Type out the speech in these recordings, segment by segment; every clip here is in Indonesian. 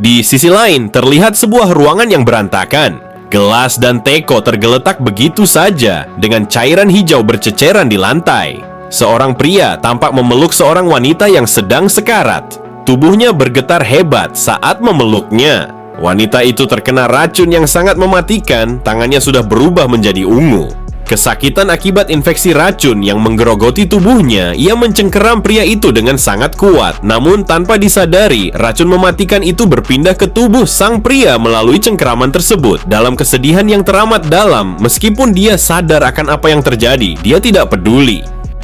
Di sisi lain, terlihat sebuah ruangan yang berantakan. Gelas dan teko tergeletak begitu saja, dengan cairan hijau berceceran di lantai. Seorang pria tampak memeluk seorang wanita yang sedang sekarat. Tubuhnya bergetar hebat saat memeluknya. Wanita itu terkena racun yang sangat mematikan, tangannya sudah berubah menjadi ungu. Kesakitan akibat infeksi racun yang menggerogoti tubuhnya, ia mencengkeram pria itu dengan sangat kuat. Namun tanpa disadari, racun mematikan itu berpindah ke tubuh sang pria melalui cengkeraman tersebut. Dalam kesedihan yang teramat dalam, meskipun dia sadar akan apa yang terjadi, dia tidak peduli.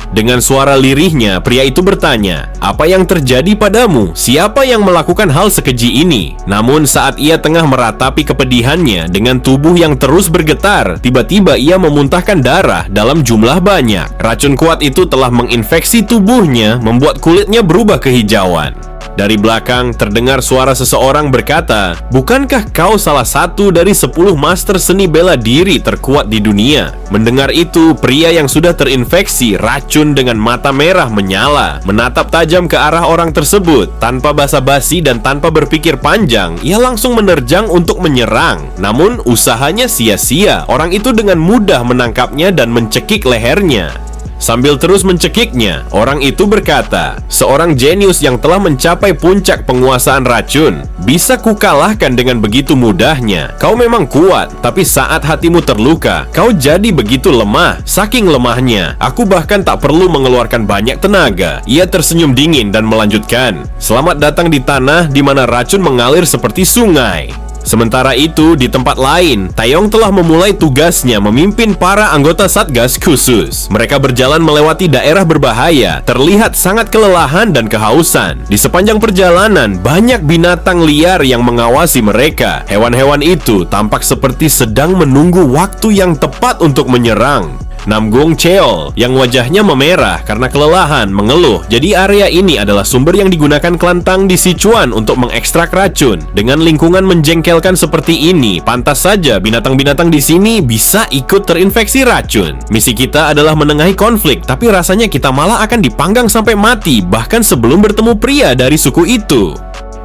Dengan suara lirihnya, pria itu bertanya, "Apa yang terjadi padamu? Siapa yang melakukan hal sekeji ini?" Namun saat ia tengah meratapi kepedihannya dengan tubuh yang terus bergetar, tiba-tiba ia memuntahkan darah dalam jumlah banyak. Racun kuat itu telah menginfeksi tubuhnya, membuat kulitnya berubah kehijauan. Dari belakang terdengar suara seseorang berkata, "Bukankah kau salah satu dari 10 master seni bela diri terkuat di dunia?" Mendengar itu, pria yang sudah terinfeksi racun dengan mata merah menyala, menatap tajam ke arah orang tersebut. Tanpa basa-basi dan tanpa berpikir panjang, ia langsung menerjang untuk menyerang. Namun usahanya sia-sia, orang itu dengan mudah menangkapnya dan mencekik lehernya. Sambil terus mencekiknya, orang itu berkata, "Seorang jenius yang telah mencapai puncak penguasaan racun, bisa kukalahkan dengan begitu mudahnya. Kau memang kuat, tapi saat hatimu terluka, kau jadi begitu lemah. Saking lemahnya, aku bahkan tak perlu mengeluarkan banyak tenaga." Ia tersenyum dingin dan melanjutkan, "Selamat datang di tanah di mana racun mengalir seperti sungai." Sementara itu, di tempat lain, Taeyong telah memulai tugasnya memimpin para anggota Satgas khusus. Mereka berjalan melewati daerah berbahaya, terlihat sangat kelelahan dan kehausan. Di sepanjang perjalanan, banyak binatang liar yang mengawasi mereka. Hewan-hewan itu tampak seperti sedang menunggu waktu yang tepat untuk menyerang. Namgung Cheol yang wajahnya memerah karena kelelahan mengeluh, "Jadi area ini adalah sumber yang digunakan kelantang di Sichuan untuk mengekstrak racun. Dengan lingkungan menjengkelkan seperti ini, pantas saja binatang-binatang di sini bisa ikut terinfeksi racun. Misi kita adalah menengahi konflik, tapi rasanya kita malah akan dipanggang sampai mati, bahkan sebelum bertemu pria dari suku itu."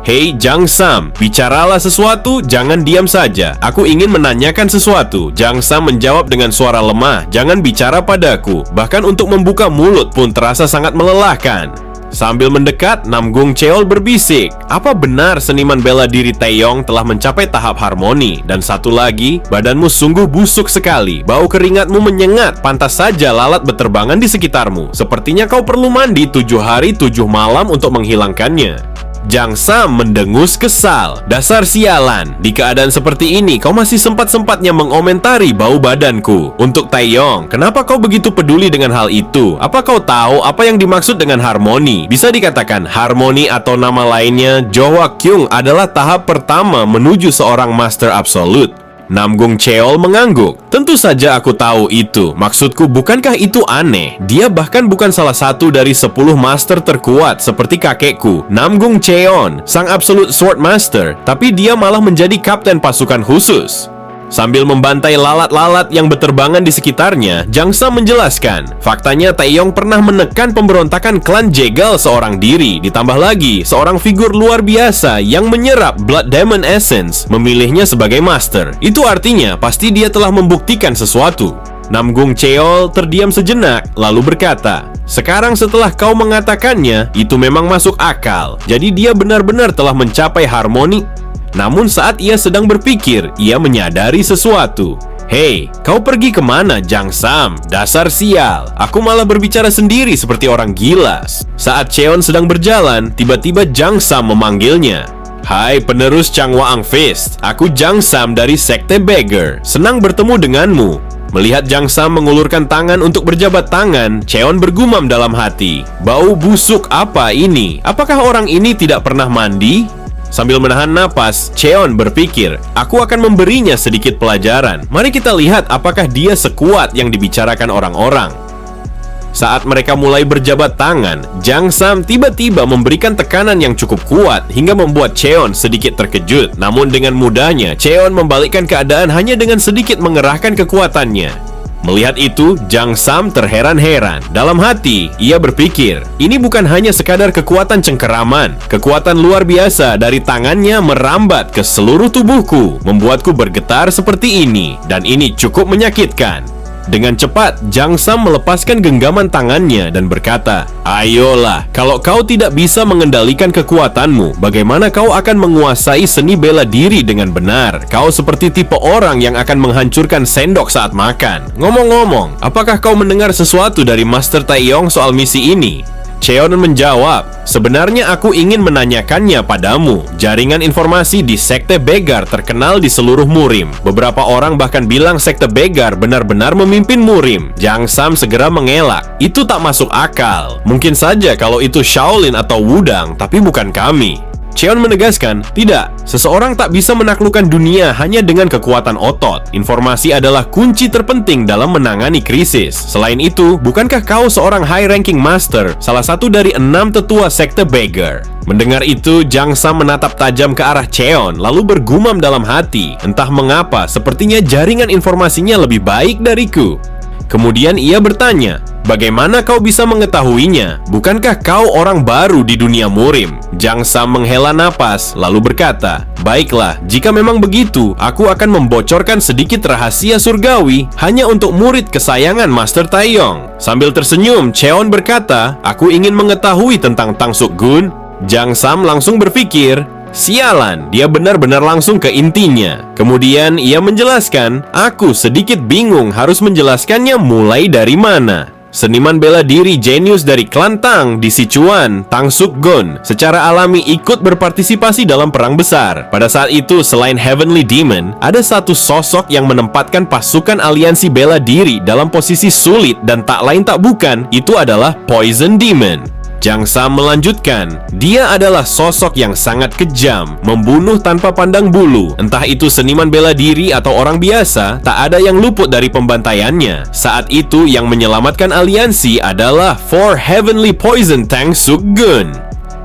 "Hei Jang Sam, bicaralah sesuatu, jangan diam saja. Aku ingin menanyakan sesuatu." Jang Sam menjawab dengan suara lemah, "Jangan bicara padaku. Bahkan untuk membuka mulut pun terasa sangat melelahkan." Sambil mendekat, Namgung Cheol berbisik, "Apa benar seniman bela diri Taeyong telah mencapai tahap harmoni? Dan satu lagi, badanmu sungguh busuk sekali. Bau keringatmu menyengat, pantas saja lalat berterbangan di sekitarmu. Sepertinya kau perlu mandi 7 hari 7 malam untuk menghilangkannya." Jang Sam mendengus kesal, "Dasar sialan, di keadaan seperti ini kau masih sempat-sempatnya mengomentari bau badanku. Untuk Taeyong, kenapa kau begitu peduli dengan hal itu? Apa kau tahu apa yang dimaksud dengan harmoni? Bisa dikatakan harmoni atau nama lainnya, Jowa Kyung adalah tahap pertama menuju seorang master absolute." Namgung Cheol mengangguk, "Tentu saja aku tahu itu. Maksudku, bukankah itu aneh? Dia bahkan bukan salah satu dari 10 master terkuat seperti kakekku, Namgung Cheon, sang Absolute Sword Master, tapi dia malah menjadi kapten pasukan khusus." Sambil membantai lalat-lalat yang berterbangan di sekitarnya, Jang Sam menjelaskan, "Faktanya Taeyong pernah menekan pemberontakan klan Jegal seorang diri. Ditambah lagi, seorang figur luar biasa yang menyerap Blood Demon Essence memilihnya sebagai master. Itu artinya pasti dia telah membuktikan sesuatu." Namgung Cheol terdiam sejenak, lalu berkata, "Sekarang setelah kau mengatakannya, itu memang masuk akal. Jadi dia benar-benar telah mencapai harmoni." Namun saat ia sedang berpikir, ia menyadari sesuatu. "Hei, kau pergi kemana, Jang Sam? Dasar sial, aku malah berbicara sendiri seperti orang gila." Saat Cheon sedang berjalan, tiba-tiba Jang Sam memanggilnya. "Hai penerus Changwaang Fist, aku Jang Sam dari Sekte Beggar. Senang bertemu denganmu." Melihat Jang Sam mengulurkan tangan untuk berjabat tangan, Cheon bergumam dalam hati, "Bau busuk apa ini? Apakah orang ini tidak pernah mandi?" Sambil menahan napas, Cheon berpikir, "Aku akan memberinya sedikit pelajaran. Mari kita lihat apakah dia sekuat yang dibicarakan orang-orang." Saat mereka mulai berjabat tangan, Jang Sam tiba-tiba memberikan tekanan yang cukup kuat hingga membuat Cheon sedikit terkejut. Namun dengan mudahnya, Cheon membalikkan keadaan hanya dengan sedikit mengerahkan kekuatannya. Melihat itu, Jang Sam terheran-heran. Dalam hati, ia berpikir, ini bukan hanya sekadar kekuatan cengkeraman. Kekuatan luar biasa dari tangannya merambat ke seluruh tubuhku, membuatku bergetar seperti ini. Dan ini cukup menyakitkan. Dengan cepat, Jang Sam melepaskan genggaman tangannya dan berkata, "Ayolah, kalau kau tidak bisa mengendalikan kekuatanmu, bagaimana kau akan menguasai seni bela diri dengan benar? Kau seperti tipe orang yang akan menghancurkan sendok saat makan. Ngomong-ngomong, apakah kau mendengar sesuatu dari Master Taeyong soal misi ini?" Cheon menjawab, "Sebenarnya aku ingin menanyakannya padamu. Jaringan informasi di Sekte Begar terkenal di seluruh Murim. Beberapa orang bahkan bilang Sekte Begar benar-benar memimpin Murim." Jang Sam segera mengelak. "Itu tak masuk akal. Mungkin saja kalau itu Shaolin atau Wudang, tapi bukan kami." Cheon menegaskan, "Tidak, seseorang tak bisa menaklukkan dunia hanya dengan kekuatan otot. Informasi adalah kunci terpenting dalam menangani krisis. Selain itu, bukankah kau seorang high-ranking master, salah satu dari 6 tetua Sekte Begar?" Mendengar itu, Jang Sam menatap tajam ke arah Cheon, lalu bergumam dalam hati, "Entah mengapa, sepertinya jaringan informasinya lebih baik dariku." Kemudian ia bertanya, "Bagaimana kau bisa mengetahuinya? Bukankah kau orang baru di dunia Murim?" Jang Sam menghela napas, lalu berkata, "Baiklah, jika memang begitu, aku akan membocorkan sedikit rahasia surgawi hanya untuk murid kesayangan Master Taeyong." Sambil tersenyum, Cheon berkata, "Aku ingin mengetahui tentang Tang Suk Gun." Jang Sam langsung berpikir, sialan, dia benar-benar langsung ke intinya. Kemudian ia menjelaskan, "Aku sedikit bingung harus menjelaskannya mulai dari mana." Seniman bela diri jenius dari klan Tang di Sichuan, Tang Suk Gun, secara alami ikut berpartisipasi dalam perang besar. Pada saat itu, selain Heavenly Demon, ada satu sosok yang menempatkan pasukan aliansi bela diri dalam posisi sulit dan tak lain tak bukan, itu adalah Poison Demon. Jang Sam melanjutkan, "Dia adalah sosok yang sangat kejam, membunuh tanpa pandang bulu. Entah itu seniman bela diri atau orang biasa, tak ada yang luput dari pembantaiannya. Saat itu yang menyelamatkan aliansi adalah Four Heavenly Poison Tang Suk Gun.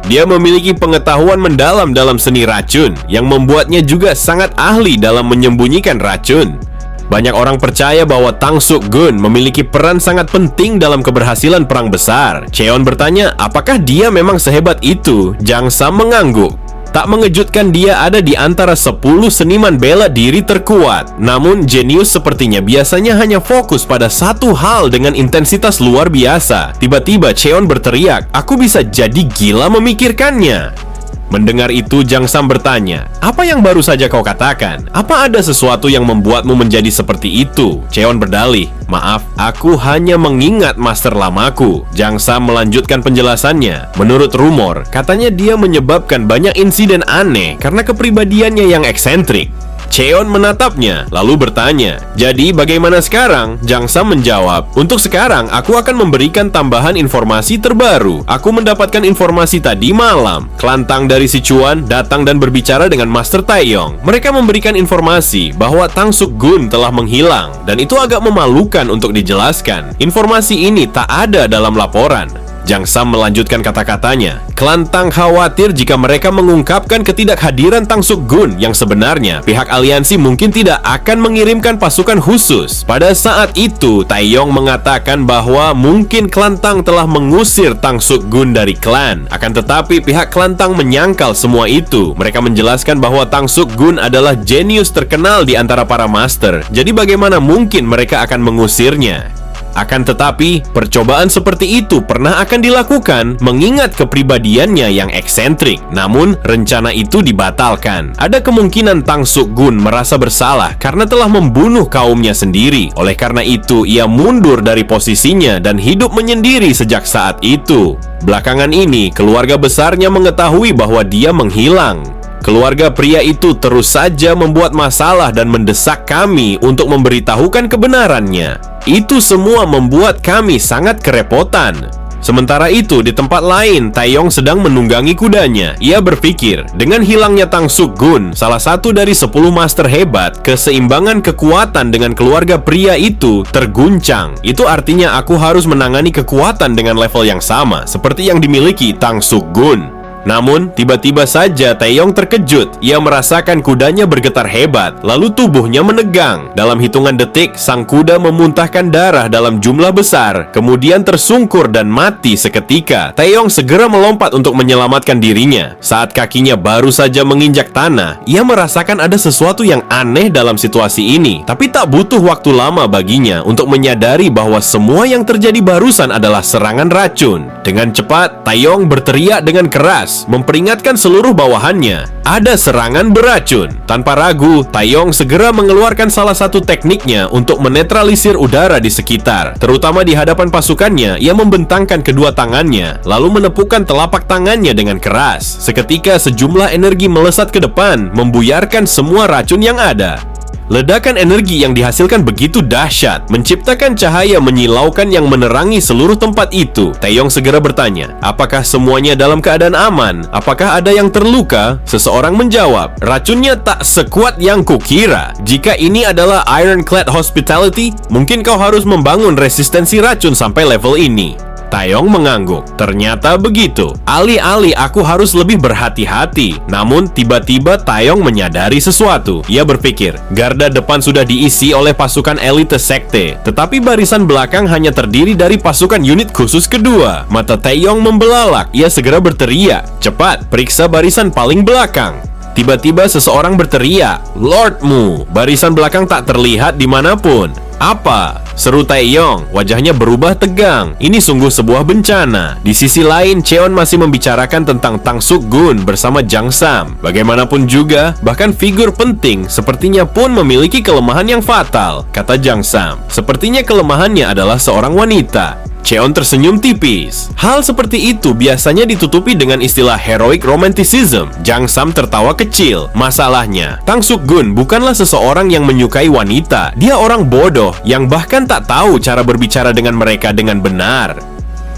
Dia memiliki pengetahuan mendalam dalam seni racun, yang membuatnya juga sangat ahli dalam menyembunyikan racun." Banyak orang percaya bahwa Tang Suk Gun memiliki peran sangat penting dalam keberhasilan perang besar. Cheon bertanya, apakah dia memang sehebat itu? Jang Sam mengangguk. Tak mengejutkan, dia ada di antara 10 seniman bela diri terkuat. Namun, jenius sepertinya biasanya hanya fokus pada satu hal dengan intensitas luar biasa. Tiba-tiba Cheon berteriak, "Aku bisa jadi gila memikirkannya." Mendengar itu, Jang Sam bertanya, "Apa yang baru saja kau katakan? Apa ada sesuatu yang membuatmu menjadi seperti itu?" Cheon berdalih, "Maaf, aku hanya mengingat master lamaku." Jang Sam melanjutkan penjelasannya. Menurut rumor, katanya dia menyebabkan banyak insiden aneh karena kepribadiannya yang eksentrik. Cheon menatapnya, lalu bertanya, "Jadi bagaimana sekarang?" Jang Sam menjawab, "Untuk sekarang, aku akan memberikan tambahan informasi terbaru. Aku mendapatkan informasi tadi malam. Klan Tang dari Sichuan datang dan berbicara dengan Master Taeyong. Mereka memberikan informasi bahwa Tang Suk Gun telah menghilang, dan itu agak memalukan untuk dijelaskan. Informasi ini tak ada dalam laporan." Jang Sam melanjutkan kata-katanya, "Klan Tang khawatir jika mereka mengungkapkan ketidakhadiran Tang Suk Gun yang sebenarnya, pihak aliansi mungkin tidak akan mengirimkan pasukan khusus." Pada saat itu, Taeyong mengatakan bahwa mungkin klan Tang telah mengusir Tang Suk Gun dari klan. Akan tetapi pihak klan Tang menyangkal semua itu. Mereka menjelaskan bahwa Tang Suk Gun adalah jenius terkenal di antara para master. Jadi bagaimana mungkin mereka akan mengusirnya? Akan tetapi, percobaan seperti itu pernah akan dilakukan mengingat kepribadiannya yang eksentrik. Namun, rencana itu dibatalkan. Ada kemungkinan Tang Suk Gun merasa bersalah karena telah membunuh kaumnya sendiri. Oleh karena itu, ia mundur dari posisinya dan hidup menyendiri sejak saat itu. Belakangan ini, keluarga besarnya mengetahui bahwa dia menghilang. Keluarga pria itu terus saja membuat masalah dan mendesak kami untuk memberitahukan kebenarannya. Itu semua membuat kami sangat kerepotan. Sementara itu, di tempat lain, Taeyong sedang menunggangi kudanya. Ia berpikir, dengan hilangnya Tang Suk Gun, salah satu dari 10 master hebat, keseimbangan kekuatan dengan keluarga pria itu terguncang. Itu artinya aku harus menangani kekuatan dengan level yang sama, seperti yang dimiliki Tang Suk Gun. Namun, tiba-tiba saja Taeyong terkejut. Ia merasakan kudanya bergetar hebat, lalu tubuhnya menegang. Dalam hitungan detik, sang kuda memuntahkan darah dalam jumlah besar, kemudian tersungkur dan mati seketika. Taeyong segera melompat untuk menyelamatkan dirinya. Saat kakinya baru saja menginjak tanah, ia merasakan ada sesuatu yang aneh dalam situasi ini. Tapi tak butuh waktu lama baginya untuk menyadari bahwa semua yang terjadi barusan adalah serangan racun. Dengan cepat, Taeyong berteriak dengan keras, memperingatkan seluruh bawahannya. Ada serangan beracun. Tanpa ragu, Taeyong segera mengeluarkan salah satu tekniknya untuk menetralisir udara di sekitar. Terutama di hadapan pasukannya, ia membentangkan kedua tangannya, lalu menepukkan telapak tangannya dengan keras. Seketika sejumlah energi melesat ke depan, membuyarkan semua racun yang ada. Ledakan energi yang dihasilkan begitu dahsyat, menciptakan cahaya menyilaukan yang menerangi seluruh tempat itu. Taeyong segera bertanya, apakah semuanya dalam keadaan aman? Apakah ada yang terluka? Seseorang menjawab, racunnya tak sekuat yang kukira. Jika ini adalah Ironclad Hospitality, mungkin kau harus membangun resistensi racun sampai level ini. Taeyong mengangguk. Ternyata begitu. Alih-alih aku harus lebih berhati-hati. Namun tiba-tiba Taeyong menyadari sesuatu. Ia berpikir, garda depan sudah diisi oleh pasukan elite sekte, tetapi barisan belakang hanya terdiri dari pasukan unit khusus kedua. Mata Taeyong membelalak. Ia segera berteriak, cepat, periksa barisan paling belakang. Tiba-tiba seseorang berteriak, Lord Mu. Barisan belakang tak terlihat dimanapun. Apa? Seru Taeyong, wajahnya berubah tegang. Ini sungguh sebuah bencana. Di sisi lain, Cheon masih membicarakan tentang Tang Suk Gun bersama Jang Sam. Bagaimanapun juga, bahkan figur penting sepertinya pun memiliki kelemahan yang fatal, kata Jang Sam. Sepertinya kelemahannya adalah seorang wanita. Cheon tersenyum tipis. Hal seperti itu biasanya ditutupi dengan istilah heroic romanticism. Jang Sam tertawa kecil. Masalahnya, Tang Suk Gun bukanlah seseorang yang menyukai wanita. Dia orang bodoh yang bahkan tak tahu cara berbicara dengan mereka dengan benar.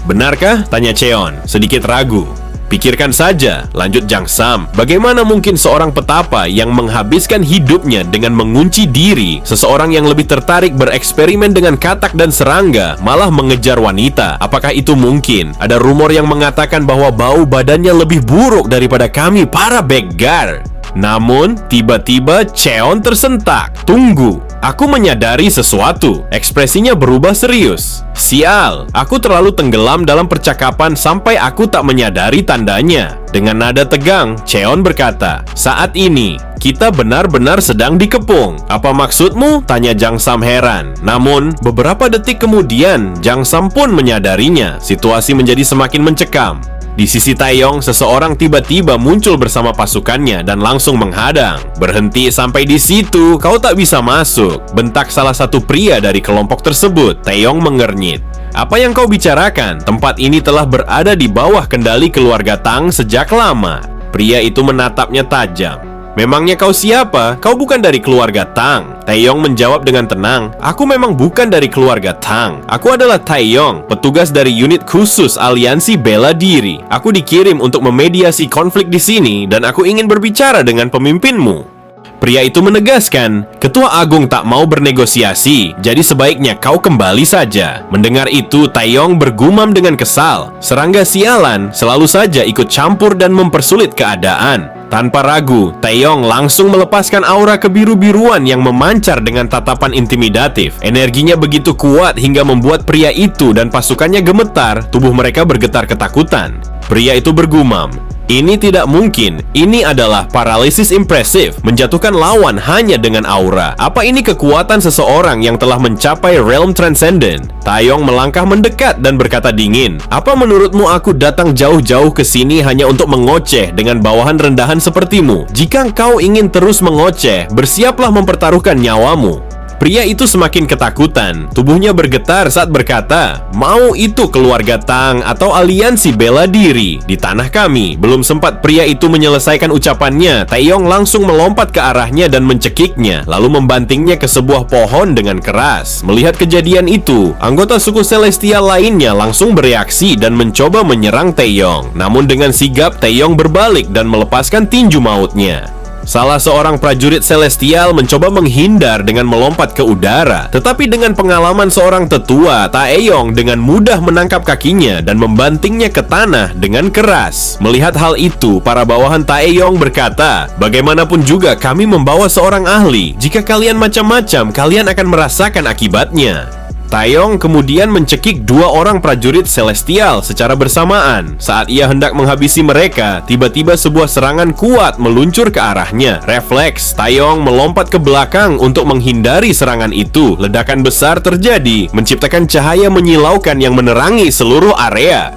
Benarkah? Tanya Cheon, sedikit ragu. Pikirkan saja, lanjut Jang Sam. Bagaimana mungkin seorang petapa yang menghabiskan hidupnya dengan mengunci diri, seseorang yang lebih tertarik bereksperimen dengan katak dan serangga, malah mengejar wanita? Apakah itu mungkin? Ada rumor yang mengatakan bahwa bau badannya lebih buruk daripada kami para beggar. Namun, tiba-tiba Cheon tersentak. Tunggu, aku menyadari sesuatu. Ekspresinya berubah serius. Sial, aku terlalu tenggelam dalam percakapan sampai aku tak menyadari tandanya. Dengan nada tegang, Cheon berkata, saat ini, kita benar-benar sedang dikepung. Apa maksudmu? Tanya Jang Sam heran. Namun, beberapa detik kemudian, Jang Sam pun menyadarinya. Situasi menjadi semakin mencekam. Di sisi Taeyong, seseorang tiba-tiba muncul bersama pasukannya dan langsung menghadang. Berhenti sampai di situ, kau tak bisa masuk, bentak salah satu pria dari kelompok tersebut. Taeyong mengernyit. Apa yang kau bicarakan? Tempat ini telah berada di bawah kendali keluarga Tang sejak lama. Pria itu menatapnya tajam. Memangnya kau siapa? Kau bukan dari keluarga Tang. Taeyong menjawab dengan tenang, aku memang bukan dari keluarga Tang. Aku adalah Taeyong, petugas dari unit khusus Aliansi Bela Diri. Aku dikirim untuk memediasi konflik di sini dan aku ingin berbicara dengan pemimpinmu. Pria itu menegaskan, Ketua Agung tak mau bernegosiasi, jadi sebaiknya kau kembali saja. Mendengar itu, Taeyong bergumam dengan kesal. Serangga sialan selalu saja ikut campur dan mempersulit keadaan. Tanpa ragu, Taeyong langsung melepaskan aura kebiru-biruan yang memancar dengan tatapan intimidatif. Energinya begitu kuat hingga membuat pria itu dan pasukannya gemetar, tubuh mereka bergetar ketakutan. Pria itu bergumam, ini tidak mungkin. Ini adalah paralisis impresif, menjatuhkan lawan hanya dengan aura. Apa ini kekuatan seseorang yang telah mencapai realm transcendent? Taeyong melangkah mendekat dan berkata dingin, apa menurutmu aku datang jauh-jauh ke sini hanya untuk mengoceh dengan bawahan rendahan sepertimu? Jika kau ingin terus mengoceh, bersiaplah mempertaruhkan nyawamu. Pria itu semakin ketakutan. Tubuhnya bergetar saat berkata, mau itu keluarga Tang atau aliansi bela diri di tanah kami. Belum sempat pria itu menyelesaikan ucapannya, Taeyong langsung melompat ke arahnya dan mencekiknya, lalu membantingnya ke sebuah pohon dengan keras. Melihat kejadian itu, anggota suku Celestial lainnya langsung bereaksi dan mencoba menyerang Taeyong. Namun dengan sigap, Taeyong berbalik dan melepaskan tinju mautnya. Salah seorang prajurit Celestial mencoba menghindar dengan melompat ke udara, tetapi dengan pengalaman seorang tetua, Taeyong dengan mudah menangkap kakinya dan membantingnya ke tanah dengan keras. Melihat hal itu, para bawahan Taeyong berkata, "Bagaimanapun juga kami membawa seorang ahli. Jika kalian macam-macam, kalian akan merasakan akibatnya." Taeyong kemudian mencekik dua orang prajurit Celestial secara bersamaan. Saat ia hendak menghabisi mereka, tiba-tiba sebuah serangan kuat meluncur ke arahnya. Refleks, Taeyong melompat ke belakang untuk menghindari serangan itu. Ledakan besar terjadi, menciptakan cahaya menyilaukan yang menerangi seluruh area.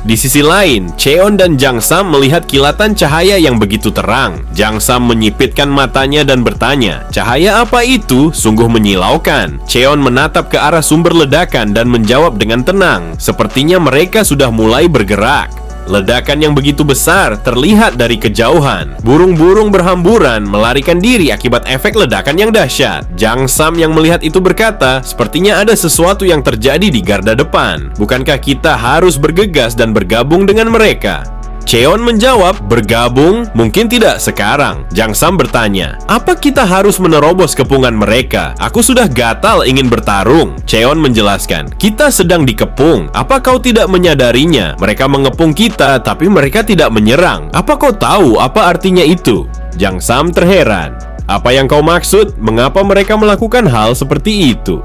Di sisi lain, Cheon dan Jang Sam melihat kilatan cahaya yang begitu terang. Jang Sam menyipitkan matanya dan bertanya, "Cahaya apa itu? Sungguh menyilaukan." Cheon menatap ke arah sumber ledakan dan menjawab dengan tenang, "Sepertinya mereka sudah mulai bergerak." Ledakan yang begitu besar terlihat dari kejauhan. Burung-burung berhamburan melarikan diri akibat efek ledakan yang dahsyat. Jang Sam yang melihat itu berkata, "Sepertinya ada sesuatu yang terjadi di garda depan. Bukankah kita harus bergegas dan bergabung dengan mereka?" Cheon menjawab, "Bergabung? Mungkin tidak sekarang." Jang Sam bertanya, "Apa kita harus menerobos kepungan mereka? Aku sudah gatal ingin bertarung." Cheon menjelaskan, "Kita sedang dikepung. Apa kau tidak menyadarinya? Mereka mengepung kita, tapi mereka tidak menyerang. Apa kau tahu apa artinya itu?" Jang Sam terheran. "Apa yang kau maksud? Mengapa mereka melakukan hal seperti itu?"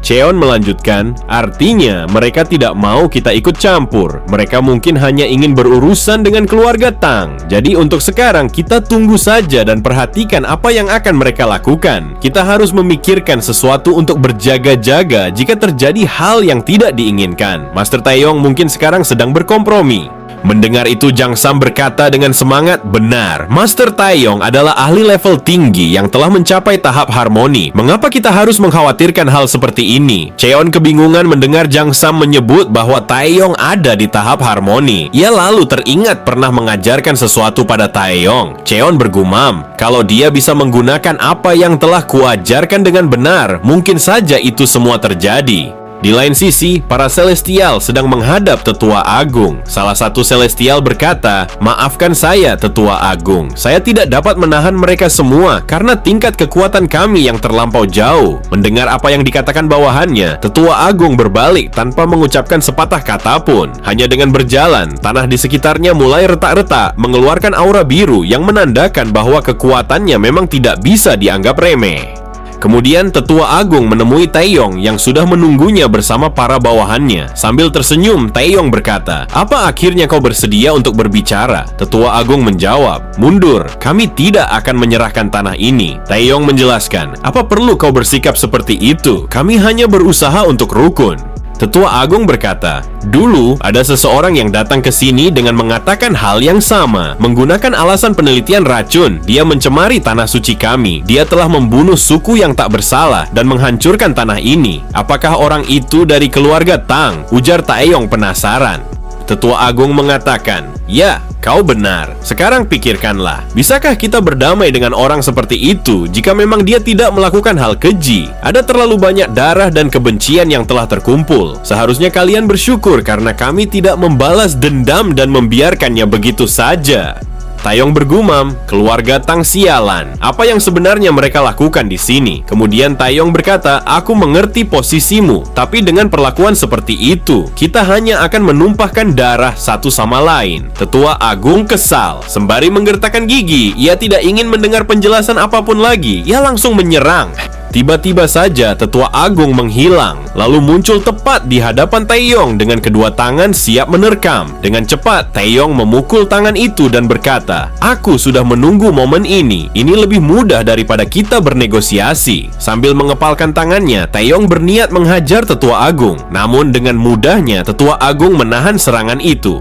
Cheon melanjutkan, "Artinya mereka tidak mau kita ikut campur. Mereka mungkin hanya ingin berurusan dengan keluarga Tang. Jadi untuk sekarang kita tunggu saja dan perhatikan apa yang akan mereka lakukan. Kita harus memikirkan sesuatu untuk berjaga-jaga jika terjadi hal yang tidak diinginkan. Master Taeyong mungkin sekarang sedang berkompromi." Mendengar itu, Jang Sam berkata dengan semangat, "Benar, Master Taeyong adalah ahli level tinggi yang telah mencapai tahap harmoni. Mengapa kita harus mengkhawatirkan hal seperti ini?" Cheon kebingungan mendengar Jang Sam menyebut bahwa Taeyong ada di tahap harmoni. Ia lalu teringat pernah mengajarkan sesuatu pada Taeyong. Cheon bergumam, "Kalau dia bisa menggunakan apa yang telah kuajarkan dengan benar, mungkin saja itu semua terjadi." Di lain sisi, para Celestial sedang menghadap Tetua Agung. Salah satu Celestial berkata, "Maafkan saya, Tetua Agung. Saya tidak dapat menahan mereka semua karena tingkat kekuatan kami yang terlampau jauh." Mendengar apa yang dikatakan bawahannya, Tetua Agung berbalik tanpa mengucapkan sepatah kata pun. Hanya dengan berjalan, tanah di sekitarnya mulai retak-retak, mengeluarkan aura biru yang menandakan bahwa kekuatannya memang tidak bisa dianggap remeh. Kemudian Tetua Agung menemui Taeyong yang sudah menunggunya bersama para bawahannya. Sambil tersenyum, Taeyong berkata, "Apa akhirnya kau bersedia untuk berbicara?" Tetua Agung menjawab, "Mundur, kami tidak akan menyerahkan tanah ini." Taeyong menjelaskan, "Apa perlu kau bersikap seperti itu? Kami hanya berusaha untuk rukun." Tetua Agung berkata, "Dulu ada seseorang yang datang ke sini dengan mengatakan hal yang sama. Menggunakan alasan penelitian racun, dia mencemari tanah suci kami. Dia telah membunuh suku yang tak bersalah dan menghancurkan tanah ini. Apakah orang itu dari keluarga Tang?" ujar Taeyong penasaran. Tetua Agung mengatakan, "Ya, kau benar. Sekarang pikirkanlah, bisakah kita berdamai dengan orang seperti itu jika memang dia tidak melakukan hal keji? Ada terlalu banyak darah dan kebencian yang telah terkumpul. Seharusnya kalian bersyukur karena kami tidak membalas dendam dan membiarkannya begitu saja." Taeyong bergumam, "Keluarga Tang sialan. Apa yang sebenarnya mereka lakukan di sini?" Kemudian Taeyong berkata, "Aku mengerti posisimu, tapi dengan perlakuan seperti itu, kita hanya akan menumpahkan darah satu sama lain." Tetua Agung kesal. Sembari menggertakkan gigi, ia tidak ingin mendengar penjelasan apapun lagi. Ia langsung menyerang. Tiba-tiba saja Tetua Agung menghilang, lalu muncul tepat di hadapan Taeyong dengan kedua tangan siap menerkam. Dengan cepat, Taeyong memukul tangan itu dan berkata, "Aku sudah menunggu momen ini. Ini lebih mudah daripada kita bernegosiasi." Sambil mengepalkan tangannya, Taeyong berniat menghajar Tetua Agung. Namun dengan mudahnya, Tetua Agung menahan serangan itu.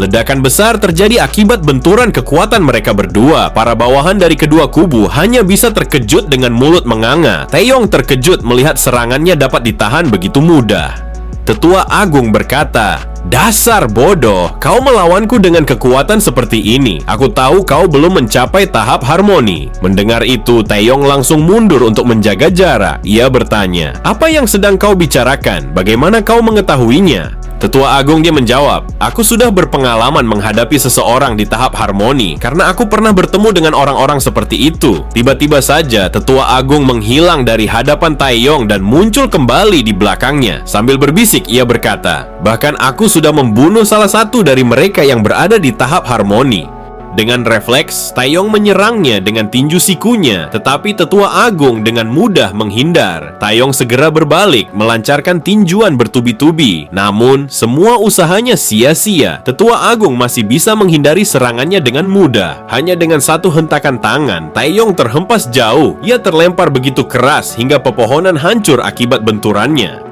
Ledakan besar terjadi akibat benturan kekuatan mereka berdua. Para bawahan dari kedua kubu hanya bisa terkejut dengan mulut menganga. Taeyong terkejut melihat serangannya dapat ditahan begitu mudah. Tetua Agung berkata, "Dasar bodoh, kau melawanku dengan kekuatan seperti ini. Aku tahu kau belum mencapai tahap harmoni." Mendengar itu, Taeyong langsung mundur untuk menjaga jarak. Ia bertanya, "Apa yang sedang kau bicarakan? Bagaimana kau mengetahuinya?" Tetua Agung dia menjawab, "Aku sudah berpengalaman menghadapi seseorang di tahap harmoni karena aku pernah bertemu dengan orang-orang seperti itu." Tiba-tiba saja Tetua Agung menghilang dari hadapan Taeyong dan muncul kembali di belakangnya. Sambil berbisik ia berkata, "Bahkan aku sudah membunuh salah satu dari mereka yang berada di tahap harmoni." Dengan refleks, Taeyong menyerangnya dengan tinju sikunya, tetapi Tetua Agung dengan mudah menghindar. Taeyong segera berbalik, melancarkan tinjuan bertubi-tubi. Namun, semua usahanya sia-sia. Tetua Agung masih bisa menghindari serangannya dengan mudah. Hanya dengan satu hentakan tangan, Taeyong terhempas jauh. Ia terlempar begitu keras hingga pepohonan hancur akibat benturannya.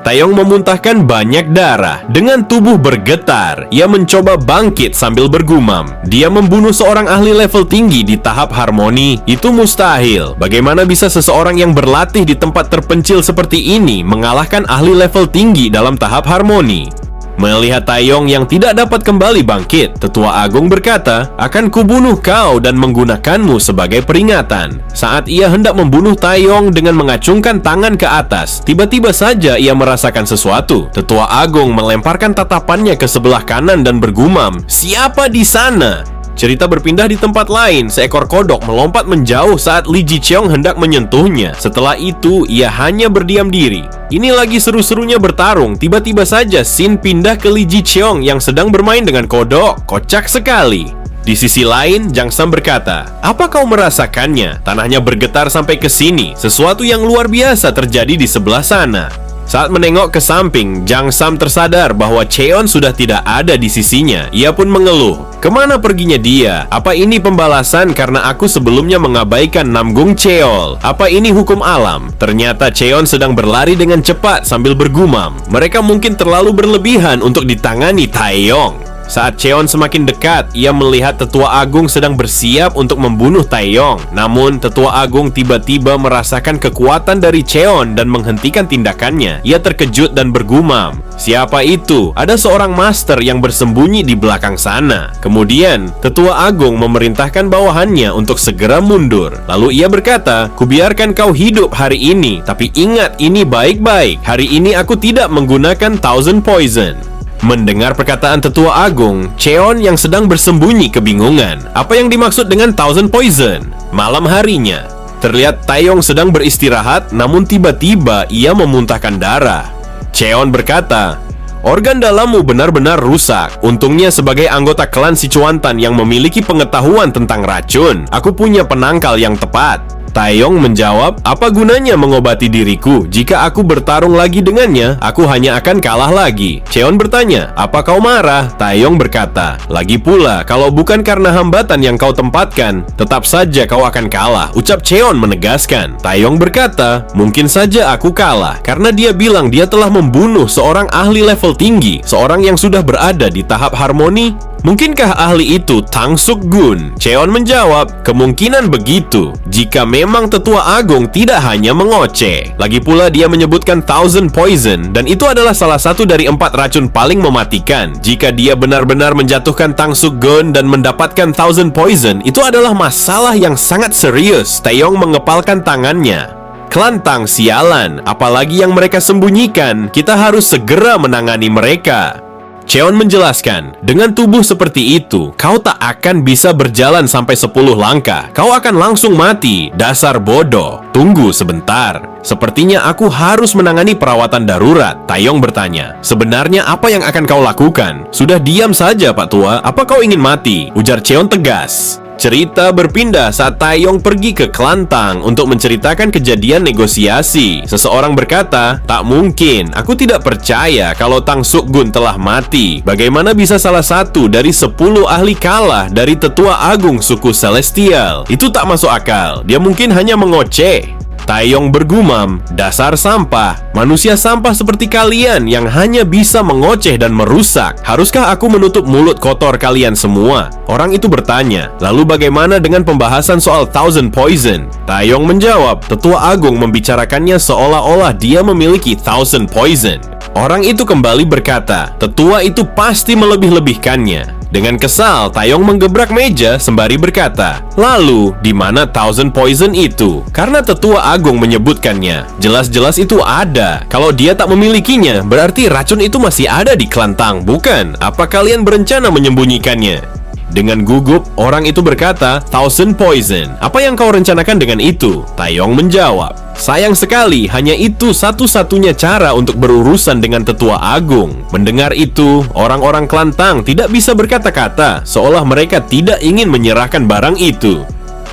Taeyong memuntahkan banyak darah. Dengan tubuh bergetar, ia mencoba bangkit sambil bergumam. Dia membunuh seorang ahli level tinggi di tahap harmoni. Itu mustahil. Bagaimana bisa seseorang yang berlatih di tempat terpencil seperti ini mengalahkan ahli level tinggi dalam tahap harmoni? Melihat Taeyong yang tidak dapat kembali bangkit, Tetua Agung berkata, "Akan kubunuh kau dan menggunakanmu sebagai peringatan." Saat ia hendak membunuh Taeyong dengan mengacungkan tangan ke atas, tiba-tiba saja ia merasakan sesuatu. Tetua Agung melemparkan tatapannya ke sebelah kanan dan bergumam, "Siapa di sana?" Cerita berpindah di tempat lain. Seekor kodok melompat menjauh saat Li Jiqiong hendak menyentuhnya. Setelah itu, ia hanya berdiam diri. Ini lagi seru-serunya bertarung. Tiba-tiba saja scene pindah ke Li Jiqiong yang sedang bermain dengan kodok. Kocak sekali. Di sisi lain, Jang Sam berkata, "Apa kau merasakannya? Tanahnya bergetar sampai ke sini. Sesuatu yang luar biasa terjadi di sebelah sana." Saat menengok ke samping, Jang Sam tersadar bahwa Cheon sudah tidak ada di sisinya. Ia pun mengeluh, "Kemana perginya dia? Apa ini pembalasan karena aku sebelumnya mengabaikan Namgung Cheol? Apa ini hukum alam?" Ternyata Cheon sedang berlari dengan cepat sambil bergumam, "Mereka mungkin terlalu berlebihan untuk ditangani Taeyong." Saat Cheon semakin dekat, ia melihat Tetua Agung sedang bersiap untuk membunuh Taeyong. Namun, Tetua Agung tiba-tiba merasakan kekuatan dari Cheon dan menghentikan tindakannya. Ia terkejut dan bergumam, "Siapa itu? Ada seorang master yang bersembunyi di belakang sana." Kemudian, Tetua Agung memerintahkan bawahannya untuk segera mundur. Lalu ia berkata, "Kubiarkan kau hidup hari ini, tapi ingat ini baik-baik. Hari ini aku tidak menggunakan Thousand Poison." Mendengar perkataan Tetua Agung, Cheon yang sedang bersembunyi kebingungan. Apa yang dimaksud dengan Thousand Poison? Malam harinya, terlihat Taeyong sedang beristirahat, namun tiba-tiba ia memuntahkan darah. Cheon berkata, "Organ dalammu benar-benar rusak. Untungnya sebagai anggota klan Sichuantan yang memiliki pengetahuan tentang racun, aku punya penangkal yang tepat." Taeyong menjawab, "Apa gunanya mengobati diriku? Jika aku bertarung lagi dengannya, aku hanya akan kalah lagi." Cheon bertanya, "Apa kau marah?" Taeyong berkata, "Lagi pula, kalau bukan karena hambatan yang kau tempatkan, tetap saja kau akan kalah," ucap Cheon menegaskan. Taeyong berkata, "Mungkin saja aku kalah, karena dia bilang dia telah membunuh seorang ahli level tinggi, seorang yang sudah berada di tahap harmoni. Mungkinkah ahli itu Tang Suk Gun?" Cheon menjawab, "Kemungkinan begitu, jika memang Tetua Agung tidak hanya mengoceh." Lagi pula dia menyebutkan Thousand Poison, dan itu adalah salah satu dari 4 racun paling mematikan. Jika dia benar-benar menjatuhkan Tang Suk Gun dan mendapatkan Thousand Poison, itu adalah masalah yang sangat serius. Taeyong mengepalkan tangannya. "Klan Tang sialan, apalagi yang mereka sembunyikan. Kita harus segera menangani mereka." Cheon menjelaskan, "Dengan tubuh seperti itu, kau tak akan bisa berjalan sampai 10 langkah. Kau akan langsung mati. Dasar bodoh. Tunggu sebentar. Sepertinya aku harus menangani perawatan darurat." Taeyong bertanya, "Sebenarnya apa yang akan kau lakukan?" "Sudah diam saja, Pak Tua. Apa kau ingin mati?" ujar Cheon tegas. Cerita berpindah saat Taeyong pergi ke klan Tang untuk menceritakan kejadian negosiasi. Seseorang berkata, "Tak mungkin, aku tidak percaya kalau Tang Suk Gun telah mati. Bagaimana bisa salah satu dari 10 ahli kalah dari Tetua Agung suku Celestial? Itu tak masuk akal. Dia mungkin hanya mengoceh." Taeyong bergumam, "Dasar sampah. Manusia sampah seperti kalian yang hanya bisa mengoceh dan merusak. Haruskah aku menutup mulut kotor kalian semua?" Orang itu bertanya, "Lalu bagaimana dengan pembahasan soal Thousand Poison?" Taeyong menjawab, "Tetua Agung membicarakannya seolah-olah dia memiliki Thousand Poison." Orang itu kembali berkata, "Tetua itu pasti melebih-lebihkannya." Dengan kesal, Taeyong menggebrak meja sembari berkata, "Lalu, di mana Thousand Poison itu? Karena tetua agung menyebutkannya. Jelas-jelas itu ada. Kalau dia tak memilikinya, berarti racun itu masih ada di klan Tang, bukan? Apa kalian berencana menyembunyikannya?" Dengan gugup, orang itu berkata, "Thousand Poison, apa yang kau rencanakan dengan itu?" Taeyong menjawab, "Sayang sekali, hanya itu satu-satunya cara untuk berurusan dengan tetua agung." Mendengar itu, orang-orang klan Tang tidak bisa berkata-kata, seolah mereka tidak ingin menyerahkan barang itu.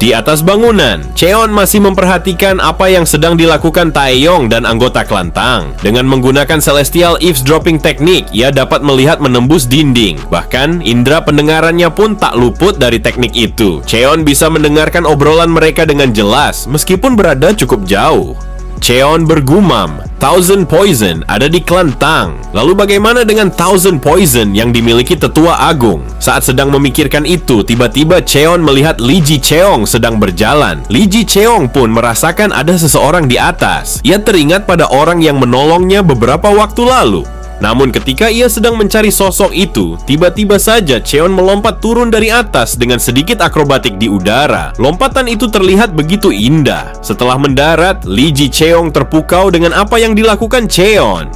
Di atas bangunan, Cheon masih memperhatikan apa yang sedang dilakukan Taeyong dan anggota klan Tang. Dengan menggunakan Celestial Eavesdropping teknik, ia dapat melihat menembus dinding. Bahkan, indera pendengarannya pun tak luput dari teknik itu. Cheon bisa mendengarkan obrolan mereka dengan jelas, meskipun berada cukup jauh. Cheon bergumam, "Thousand Poison ada di klan Tang. Lalu bagaimana dengan Thousand Poison yang dimiliki tetua agung?" Saat sedang memikirkan itu, tiba-tiba Cheon melihat Li Ji Cheong sedang berjalan. Li Ji Cheong pun merasakan ada seseorang di atas. Ia teringat pada orang yang menolongnya beberapa waktu lalu. Namun ketika ia sedang mencari sosok itu, tiba-tiba saja Cheon melompat turun dari atas dengan sedikit akrobatik di udara. Lompatan itu terlihat begitu indah. Setelah mendarat, Li Ji Cheong terpukau dengan apa yang dilakukan Cheon.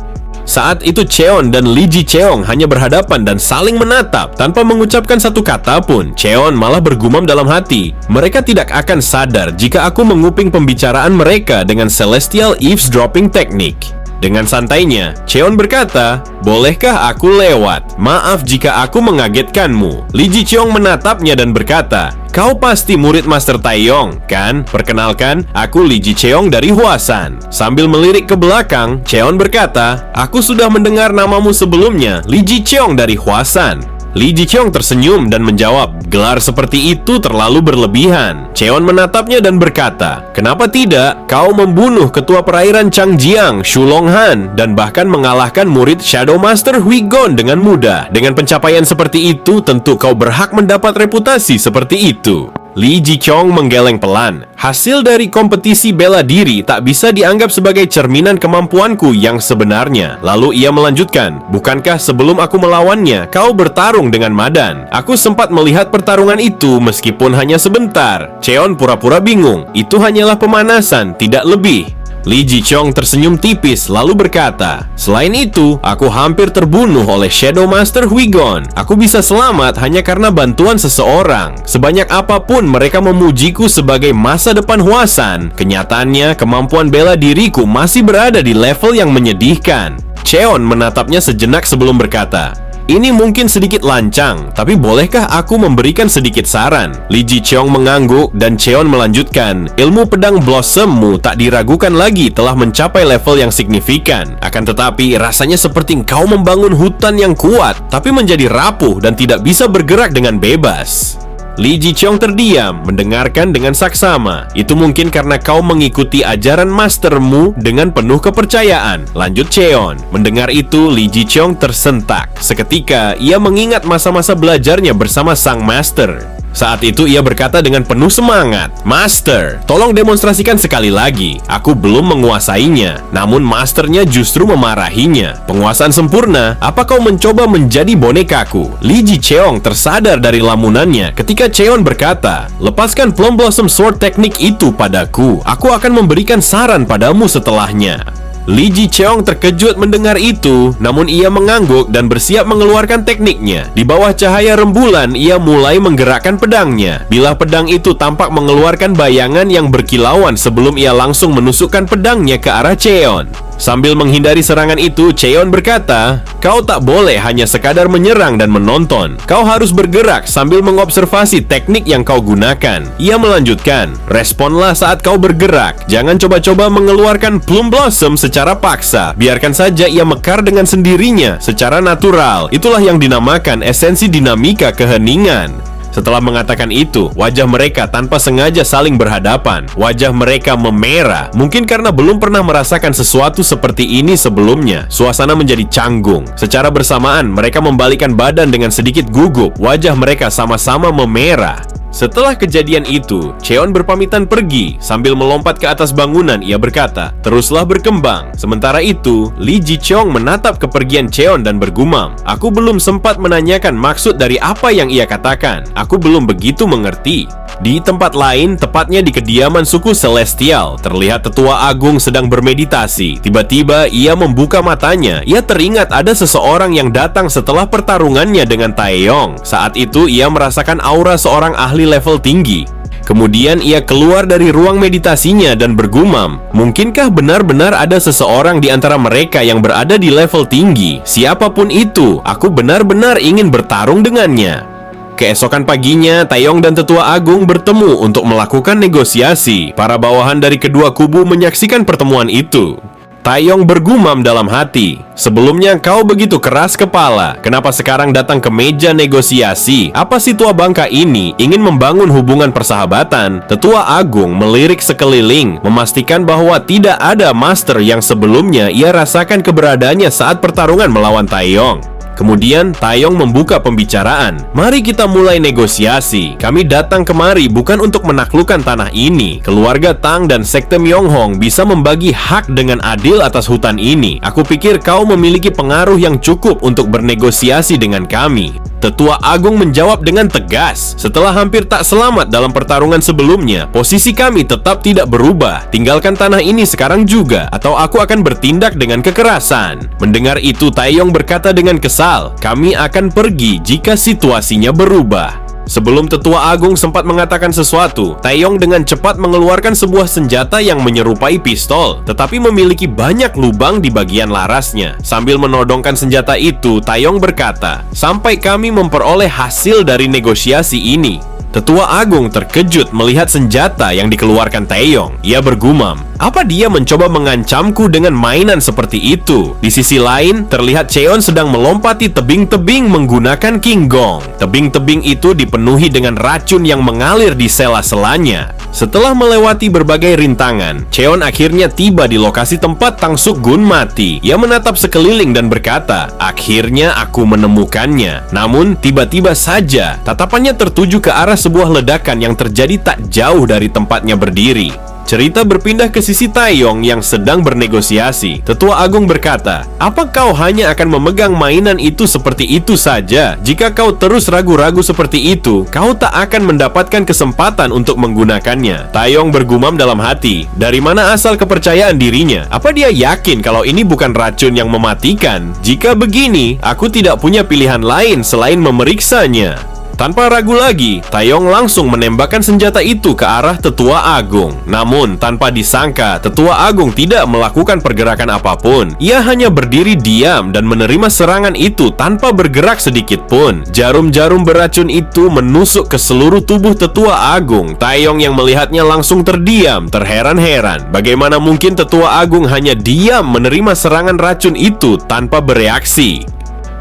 Saat itu Cheon dan Li Ji Cheong hanya berhadapan dan saling menatap. Tanpa mengucapkan satu kata pun, Cheon malah bergumam dalam hati, "Mereka tidak akan sadar jika aku menguping pembicaraan mereka dengan Celestial Eavesdropping teknik." Dengan santainya, Cheon berkata, "Bolehkah aku lewat? Maaf jika aku mengagetkanmu." Li Ji Cheong menatapnya dan berkata, "Kau pasti murid Master Taeyong, kan? Perkenalkan, aku Li Ji Cheong dari Hwasan." Sambil melirik ke belakang, Cheon berkata, "Aku sudah mendengar namamu sebelumnya, Li Ji Cheong dari Hwasan." Li Ji Cheong tersenyum dan menjawab, "Gelar seperti itu terlalu berlebihan." Cheon menatapnya dan berkata, "Kenapa tidak? Kau membunuh ketua perairan Changjiang, Shu Longhan, dan bahkan mengalahkan murid Shadow Master Hui Gon dengan mudah. Dengan pencapaian seperti itu, tentu kau berhak mendapat reputasi seperti itu." Li Ji Cheong menggeleng pelan. "Hasil dari kompetisi bela diri tak bisa dianggap sebagai cerminan kemampuanku yang sebenarnya." Lalu ia melanjutkan, "Bukankah sebelum aku melawannya, kau bertarung dengan Madan? Aku sempat melihat pertarungan itu meskipun hanya sebentar." Cheon pura-pura bingung. "Itu hanyalah pemanasan, tidak lebih." Li Ji Cheong tersenyum tipis lalu berkata, "Selain itu, aku hampir terbunuh oleh Shadow Master Hui Gon. Aku bisa selamat hanya karena bantuan seseorang. Sebanyak apapun mereka memujiku sebagai masa depan Hwasan, kenyataannya kemampuan bela diriku masih berada di level yang menyedihkan." Cheon menatapnya sejenak sebelum berkata, "Ini mungkin sedikit lancang, tapi bolehkah aku memberikan sedikit saran?" Li Ji Cheong mengangguk dan Cheon melanjutkan, "Ilmu pedang Blossommu tak diragukan lagi telah mencapai level yang signifikan. Akan tetapi rasanya seperti engkau membangun hutan yang kuat, tapi menjadi rapuh dan tidak bisa bergerak dengan bebas." Li Ji Cheong terdiam, mendengarkan dengan saksama. "Itu mungkin karena kau mengikuti ajaran mastermu dengan penuh kepercayaan," lanjut Cheon. Mendengar itu, Li Ji Cheong tersentak. Seketika, ia mengingat masa-masa belajarnya bersama sang master. Saat itu ia berkata dengan penuh semangat, "Master, tolong demonstrasikan sekali lagi. Aku belum menguasainya." Namun masternya justru memarahinya. "Penguasaan sempurna, apa kau mencoba menjadi bonekaku?" Li Ji Cheong tersadar dari lamunannya ketika Cheon berkata, "Lepaskan Plum Blossom Sword teknik itu padaku. Aku akan memberikan saran padamu setelahnya." Li Ji Cheong terkejut mendengar itu, namun ia mengangguk dan bersiap mengeluarkan tekniknya. Di bawah cahaya rembulan, ia mulai menggerakkan pedangnya. Bilah pedang itu tampak mengeluarkan bayangan yang berkilauan sebelum ia langsung menusukkan pedangnya ke arah Cheon. Sambil menghindari serangan itu, Cheon berkata, "Kau tak boleh hanya sekadar menyerang dan menonton. Kau harus bergerak sambil mengobservasi teknik yang kau gunakan." Ia melanjutkan, "Responlah saat kau bergerak. Jangan coba-coba mengeluarkan Plum Blossom secara paksa. Biarkan saja ia mekar dengan sendirinya, secara natural. Itulah yang dinamakan esensi dinamika keheningan." Setelah mengatakan itu, wajah mereka tanpa sengaja saling berhadapan. Wajah mereka memerah, mungkin karena belum pernah merasakan sesuatu seperti ini sebelumnya. Suasana menjadi canggung. Secara bersamaan, mereka membalikkan badan dengan sedikit gugup. Wajah mereka sama-sama memerah. Setelah kejadian itu, Cheon berpamitan pergi. Sambil melompat ke atas bangunan, ia berkata, "Teruslah berkembang." Sementara itu, Lee Ji-cheong menatap kepergian Cheon dan bergumam, "Aku belum sempat menanyakan maksud dari apa yang ia katakan. Aku belum begitu mengerti." Di tempat lain, tepatnya di kediaman suku Celestial, terlihat tetua agung sedang bermeditasi. Tiba-tiba, ia membuka matanya. Ia teringat ada seseorang yang datang setelah pertarungannya dengan Taeyong. Saat itu, ia merasakan aura seorang ahli level tinggi. Kemudian ia keluar dari ruang meditasinya dan bergumam, "Mungkinkah benar-benar ada seseorang di antara mereka yang berada di level tinggi? Siapapun itu, aku benar-benar ingin bertarung dengannya." Keesokan paginya, Taeyong dan Tetua Agung bertemu untuk melakukan negosiasi. Para bawahan dari kedua kubu menyaksikan pertemuan itu. Taeyong bergumam dalam hati, "Sebelumnya kau begitu keras kepala. Kenapa sekarang datang ke meja negosiasi? Apa si tua bangka ini ingin membangun hubungan persahabatan?" Tetua Agung melirik sekeliling, memastikan bahwa tidak ada master yang sebelumnya ia rasakan keberadaannya saat pertarungan melawan Taeyong. Kemudian Taeyong membuka pembicaraan. "Mari kita mulai negosiasi. Kami datang kemari bukan untuk menaklukkan tanah ini. Keluarga Tang dan Sekte Myonghong bisa membagi hak dengan adil atas hutan ini. Aku pikir kau memiliki pengaruh yang cukup untuk bernegosiasi dengan kami." Tetua Agung menjawab dengan tegas, "Setelah hampir tak selamat dalam pertarungan sebelumnya, posisi kami tetap tidak berubah. Tinggalkan tanah ini sekarang juga, atau aku akan bertindak dengan kekerasan." Mendengar itu, Taeyong berkata dengan kesal, "Kami akan pergi jika situasinya berubah." Sebelum Tetua Agung sempat mengatakan sesuatu, Taeyong dengan cepat mengeluarkan sebuah senjata yang menyerupai pistol, tetapi memiliki banyak lubang di bagian larasnya. Sambil menodongkan senjata itu, Taeyong berkata, "Sampai kami memperoleh hasil dari negosiasi ini." Tetua Agung terkejut melihat senjata yang dikeluarkan Taeyong. Ia bergumam, "Apa dia mencoba mengancamku dengan mainan seperti itu?" Di sisi lain, terlihat Cheon sedang melompati tebing-tebing menggunakan King Gong. Tebing-tebing itu dipenuhi dengan racun yang mengalir di sela-selanya. Setelah melewati berbagai rintangan, Cheon akhirnya tiba di lokasi tempat Tang Suk Gun mati. Ia menatap sekeliling dan berkata, "Akhirnya aku menemukannya." Namun, tiba-tiba saja tatapannya tertuju ke arah sebuah ledakan yang terjadi tak jauh dari tempatnya berdiri. Cerita berpindah ke sisi Taeyong yang sedang bernegosiasi. Tetua Agung berkata, "Apa kau hanya akan memegang mainan itu seperti itu saja? Jika kau terus ragu-ragu seperti itu, kau tak akan mendapatkan kesempatan untuk menggunakannya." Taeyong bergumam dalam hati, dari mana asal kepercayaan dirinya? Apa dia yakin kalau ini bukan racun yang mematikan? Jika begini, aku tidak punya pilihan lain selain memeriksanya. Tanpa ragu lagi, Taeyong langsung menembakkan senjata itu ke arah Tetua Agung. Namun, tanpa disangka, Tetua Agung tidak melakukan pergerakan apapun. Ia hanya berdiri diam dan menerima serangan itu tanpa bergerak sedikit pun. Jarum-jarum beracun itu menusuk ke seluruh tubuh Tetua Agung. Taeyong yang melihatnya langsung terdiam, terheran-heran. Bagaimana mungkin Tetua Agung hanya diam menerima serangan racun itu tanpa bereaksi?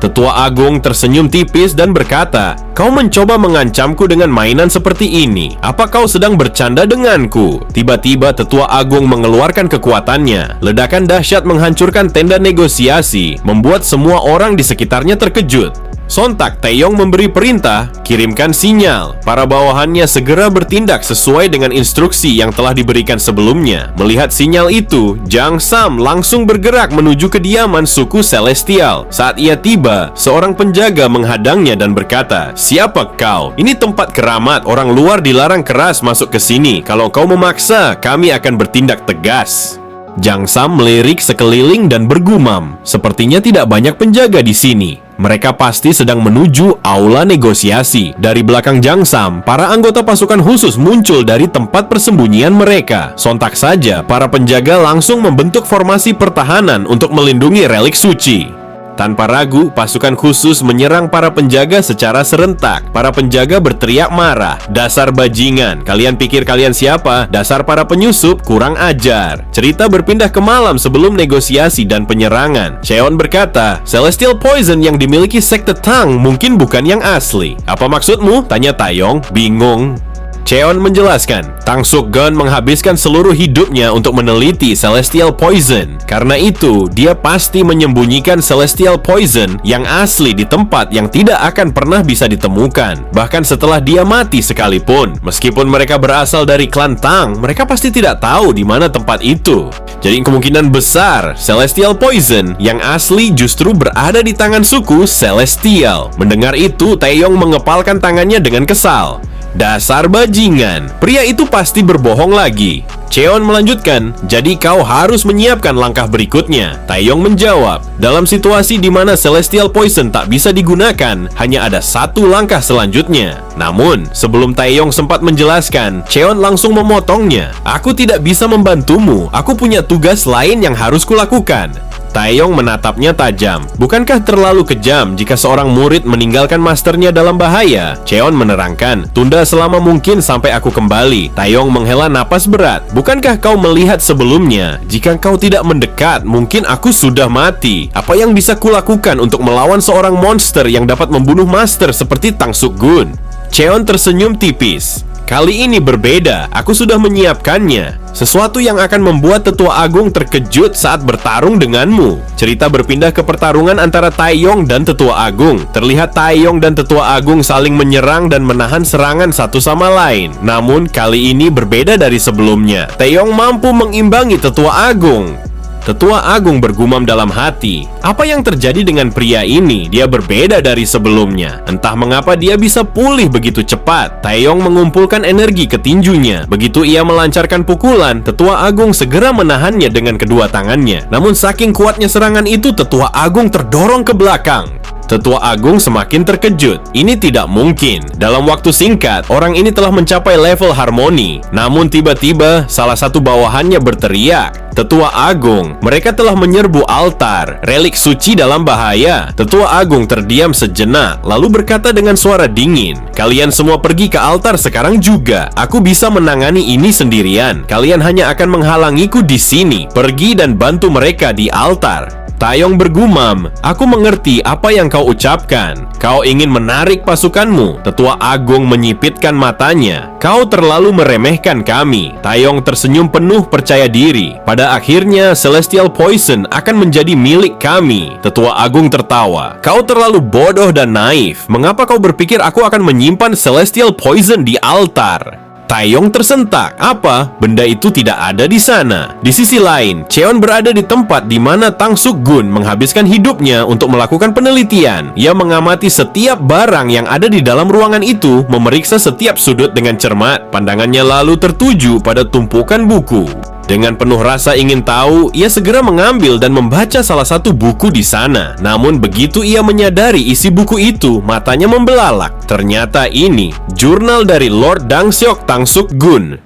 Tetua Agung tersenyum tipis dan berkata, "Kau mencoba mengancamku dengan mainan seperti ini. Apa kau sedang bercanda denganku?" Tiba-tiba Tetua Agung mengeluarkan kekuatannya. Ledakan dahsyat menghancurkan tenda negosiasi, membuat semua orang di sekitarnya terkejut. Sontak Taeyong memberi perintah, "Kirimkan sinyal." Para bawahannya segera bertindak sesuai dengan instruksi yang telah diberikan sebelumnya. Melihat sinyal itu, Jang Sam langsung bergerak menuju kediaman suku Celestial. Saat ia tiba, seorang penjaga menghadangnya dan berkata, "Siapa kau? Ini tempat keramat. Orang luar dilarang keras masuk ke sini. Kalau kau memaksa, kami akan bertindak tegas." Jang Sam melirik sekeliling dan bergumam, "Sepertinya tidak banyak penjaga di sini. Mereka pasti sedang menuju aula negosiasi." Dari belakang Jang Sam, para anggota pasukan khusus muncul dari tempat persembunyian mereka. Sontak saja, para penjaga langsung membentuk formasi pertahanan untuk melindungi relik suci. Tanpa ragu, pasukan khusus menyerang para penjaga secara serentak. Para penjaga berteriak marah, "Dasar bajingan, kalian pikir kalian siapa? Dasar para penyusup, kurang ajar." Cerita berpindah ke malam sebelum negosiasi dan penyerangan. Cheon berkata, "Celestial Poison yang dimiliki Sekte Tang mungkin bukan yang asli." "Apa maksudmu?" tanya Taeyong, bingung. Cheon menjelaskan, Tang Suk-gun menghabiskan seluruh hidupnya untuk meneliti Celestial Poison. Karena itu, dia pasti menyembunyikan Celestial Poison yang asli di tempat yang tidak akan pernah bisa ditemukan. Bahkan setelah dia mati sekalipun. Meskipun mereka berasal dari klan Tang, mereka pasti tidak tahu di mana tempat itu. Jadi kemungkinan besar, Celestial Poison yang asli justru berada di tangan suku Celestial. Mendengar itu, Taeyong mengepalkan tangannya dengan kesal. Dasar bajingan, pria itu pasti berbohong lagi. Cheon melanjutkan, jadi kau harus menyiapkan langkah berikutnya. Taeyong menjawab, dalam situasi di mana Celestial Poison tak bisa digunakan, hanya ada satu langkah selanjutnya. Namun, sebelum Taeyong sempat menjelaskan, Cheon langsung memotongnya. Aku tidak bisa membantumu, aku punya tugas lain yang harus kulakukan. Taeyong menatapnya tajam. Bukankah terlalu kejam jika seorang murid meninggalkan masternya dalam bahaya? Cheon menerangkan, tunda selama mungkin sampai aku kembali. Taeyong menghela napas berat. Bukankah kau melihat sebelumnya? Jika kau tidak mendekat, mungkin aku sudah mati. Apa yang bisa kulakukan untuk melawan seorang monster yang dapat membunuh master seperti Tang Suk-gun? Cheon tersenyum tipis. Kali ini berbeda, aku sudah menyiapkannya. Sesuatu yang akan membuat Tetua Agung terkejut saat bertarung denganmu. Cerita berpindah ke pertarungan antara Taeyong dan Tetua Agung. Terlihat Taeyong dan Tetua Agung saling menyerang dan menahan serangan satu sama lain. Namun kali ini berbeda dari sebelumnya. Taeyong mampu mengimbangi Tetua Agung. Tetua Agung bergumam dalam hati, apa yang terjadi dengan pria ini? Dia berbeda dari sebelumnya. Entah mengapa dia bisa pulih begitu cepat. Taeyong mengumpulkan energi ke tinjunya. Begitu ia melancarkan pukulan, Tetua Agung segera menahannya dengan kedua tangannya. Namun saking kuatnya serangan itu, Tetua Agung terdorong ke belakang. Tetua Agung semakin terkejut. Ini tidak mungkin. Dalam waktu singkat, orang ini telah mencapai level harmoni. Namun tiba-tiba, salah satu bawahannya berteriak, Tetua Agung, mereka telah menyerbu altar. Relik suci dalam bahaya. Tetua Agung terdiam sejenak, lalu berkata dengan suara dingin, kalian semua pergi ke altar sekarang juga. Aku bisa menangani ini sendirian. Kalian hanya akan menghalangiku di sini. Pergi dan bantu mereka di altar. Taeyong bergumam, aku mengerti apa yang kau ucapkan. Kau ingin menarik pasukanmu. Tetua Agung menyipitkan matanya. Kau terlalu meremehkan kami. Taeyong tersenyum penuh percaya diri. Pada akhirnya, Celestial Poison akan menjadi milik kami. Tetua Agung tertawa. Kau terlalu bodoh dan naif. Mengapa kau berpikir aku akan menyimpan Celestial Poison di altar? Taeyong tersentak. Apa? Benda itu tidak ada di sana. Di sisi lain, Cheon berada di tempat di mana Tang Suk-gun menghabiskan hidupnya untuk melakukan penelitian. Ia mengamati setiap barang yang ada di dalam ruangan itu, memeriksa setiap sudut dengan cermat. Pandangannya lalu tertuju pada tumpukan buku. Dengan penuh rasa ingin tahu, ia segera mengambil dan membaca salah satu buku di sana. Namun begitu ia menyadari isi buku itu, matanya membelalak. Ternyata ini jurnal dari Lord Dangseok Tang Suk-gun.